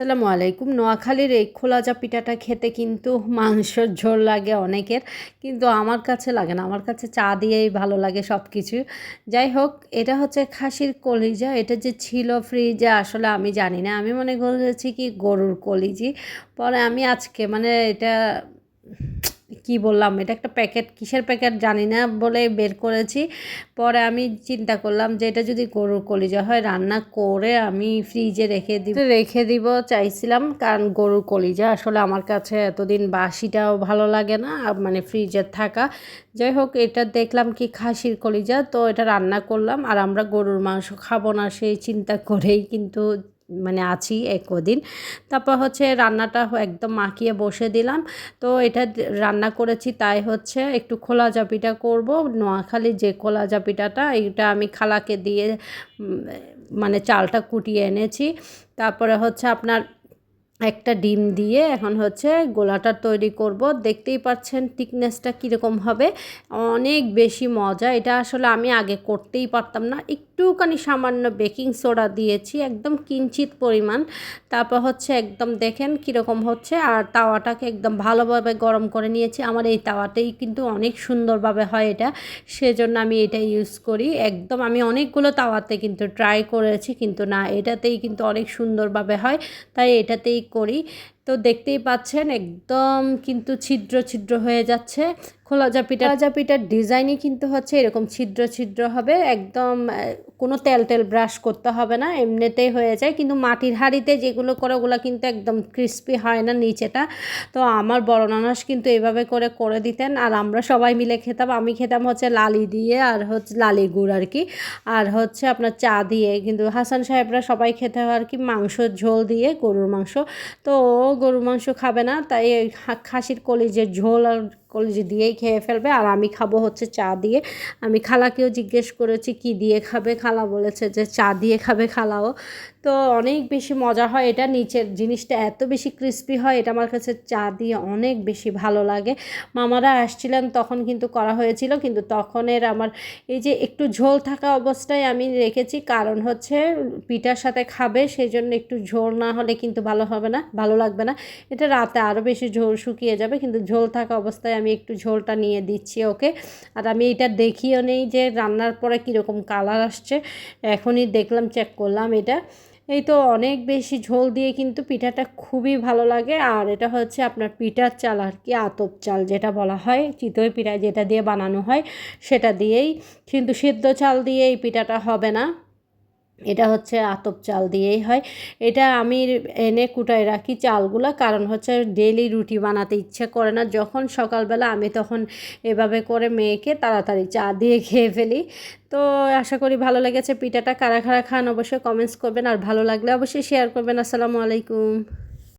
আসসালামু আলাইকুম। নোয়াখালীর এই খোলাজা পিঠাটা খেতে কিন্তু মাংসর ঝোল লাগে অনেকের, কিন্তু আমার কাছে লাগে না। আমার কাছে চা দিয়েই ভালো লাগে সব কিছু। যাই হোক, এটা হচ্ছে খাসির কলিজা। এটা যে ছিল ফ্রিজে আসলে আমি জানি না। আমি মনে করেছি কি গরুর কলিজি। পরে আমি আজকে এটা কি বললাম, এটা একটা প্যাকেট, কিসের প্যাকেট জানি না বলে বের করেছি। পরে আমি চিন্তা করলাম যে এটা যদি গরুর কলিজা হয়, রান্না করে আমি ফ্রিজে রেখে দিব চাইছিলাম, কারণ গরুর কলিজা আসলে আমার কাছে এতদিন বাসিটাও ভালো লাগে না, ফ্রিজে থাকা। যাই হোক, এটা দেখলাম কি খাসির কলিজা, তো এটা রান্না করলাম। আর আমরা গরুর মাংস খাবো না সেই চিন্তা করেই কিন্তু আছি কদিন। তারপর হচ্ছে রান্নাটা একদম মাখিয়ে বসে দিলাম। তো এটা রান্না করেছি, তাই হচ্ছে একটু খোলা জাপিটা করব। নোয়াখালীর যে খোলা জাপিটাটা, এইটা আমি খালাকে দিয়ে চালটা কুটিয়ে এনেছি। তারপরে হচ্ছে আপনার একটা ডিম দিয়ে এখন হচ্ছে গোলাটা তৈরি করব। দেখতেই পাচ্ছেন থিকনেসটা কীরকম হবে, অনেক বেশি মজা। এটা আসলে আমি আগে করতেই পারতাম না। একটুখানি সামান্য বেকিং সোডা দিয়েছি, একদম কিঞ্চিত পরিমাণ। তারপর হচ্ছে একদম দেখেন কীরকম হচ্ছে। আর তাওয়াটাকে একদম ভালোভাবে গরম করে নিয়েছি। আমার এই তাওয়াটাই কিন্তু অনেক সুন্দরভাবে হয় এটা, সেজন্য আমি এটা ইউজ করি। একদম আমি অনেকগুলো তাওয়াতে কিন্তু ট্রাই করেছি, কিন্তু না, এটাতেই কিন্তু অনেক সুন্দরভাবে হয়, তাই এটাতেই করি। তো দেখতেই পাচ্ছেন একদম কিন্তু ছিদ্র ছিদ্র হয়ে যাচ্ছে। খোলা জাপিটার ডিজাইনই কিন্তু হচ্ছে এরকম ছিদ্র ছিদ্র হবে, একদম কোনো তেল তেল ব্রাশ করতে হবে না, এমনিতেই হয়ে যায়। কিন্তু মাটির হাঁড়িতে যেগুলো করে ওগুলো কিন্তু একদম ক্রিস্পি হয় না নিচেটা। তো আমার বড় নানাস কিন্তু এভাবে করে করে দিতেন, আর আমরা সবাই মিলে খেতাম। আমি খেতাম হচ্ছে লালি দিয়ে, আর হচ্ছে লালি গুড় আর কি, আর হচ্ছে আপনার চা দিয়ে। কিন্তু হাসান সাহেবরা সবাই খেতে হয় আর কি মাংসর ঝোল দিয়ে, গরুর মাংস। তো ও গরুর মাংস খাবে না, তাই খাসির কলিজের ঝোল আর কলিজি দিয়েই খেয়ে ফেলবে। আর আমি খাবো হচ্ছে চা দিয়ে। আমি খালাকেও জিজ্ঞেস করেছি কি দিয়ে খাবে, খালা বলেছে যে চা দিয়ে খাবে খালাও। তো অনেক বেশি মজা হয় এটা, নিচের জিনিসটা এত বেশি ক্রিস্পি হয়, এটা আমার কাছে চা দিয়ে অনেক বেশি ভালো লাগে। মামারা আসছিলেন তখন কিন্তু করা হয়েছিল, কিন্তু তখনের আমার এই যে একটু ঝোল থাকা অবস্থায় আমি রেখেছি, কারণ হচ্ছে পিঠার সাথে খাবে, সেই জন্য একটু ঝোল না হলে কিন্তু ভালো হবে না, ভালো লাগবে না। এটা রাতে আরও বেশি ঝোল শুকিয়ে যাবে, কিন্তু ঝোল থাকা অবস্থায় আমি একটু ঝোলটা নিয়ে দিচ্ছি ওকে। আর আমি এটা দেখিও নেই যে রান্নার পরে কীরকম কালার আসছে, এখনই দেখলাম, চেক করলাম এটা। এই তো অনেক বেশি ঝোল দিয়ে কিন্তু পিঠাটা খুবই ভালো লাগে। আর এটা হচ্ছে আপনার পিঠার চাল আর কি, আতপ চাল যেটা বলা হয়, চিতই পিঠা যেটা দিয়ে বানানো হয় সেটা দিয়েই, কিন্তু সিদ্ধ চাল দিয়ে এই পিঠাটা হবে না, এটা হচ্ছে আতপ চাল দিয়েই হয়। এটা আমি এনে কুটায় রাখি চালগুলো, কারণ হচ্ছে ডেইলি রুটি বানাতে ইচ্ছে করে না যখন সকালবেলা, আমি তখন এভাবে করে মেয়েকে তাড়াতাড়ি চা দিয়ে খেয়ে ফেলি। তো আশা করি ভালো লেগেছে পিঠাটা। কারা কারা খান অবশ্যই কমেন্টস করবেন, আর ভালো লাগলে অবশ্যই শেয়ার করবেন। আসসালামু আলাইকুম।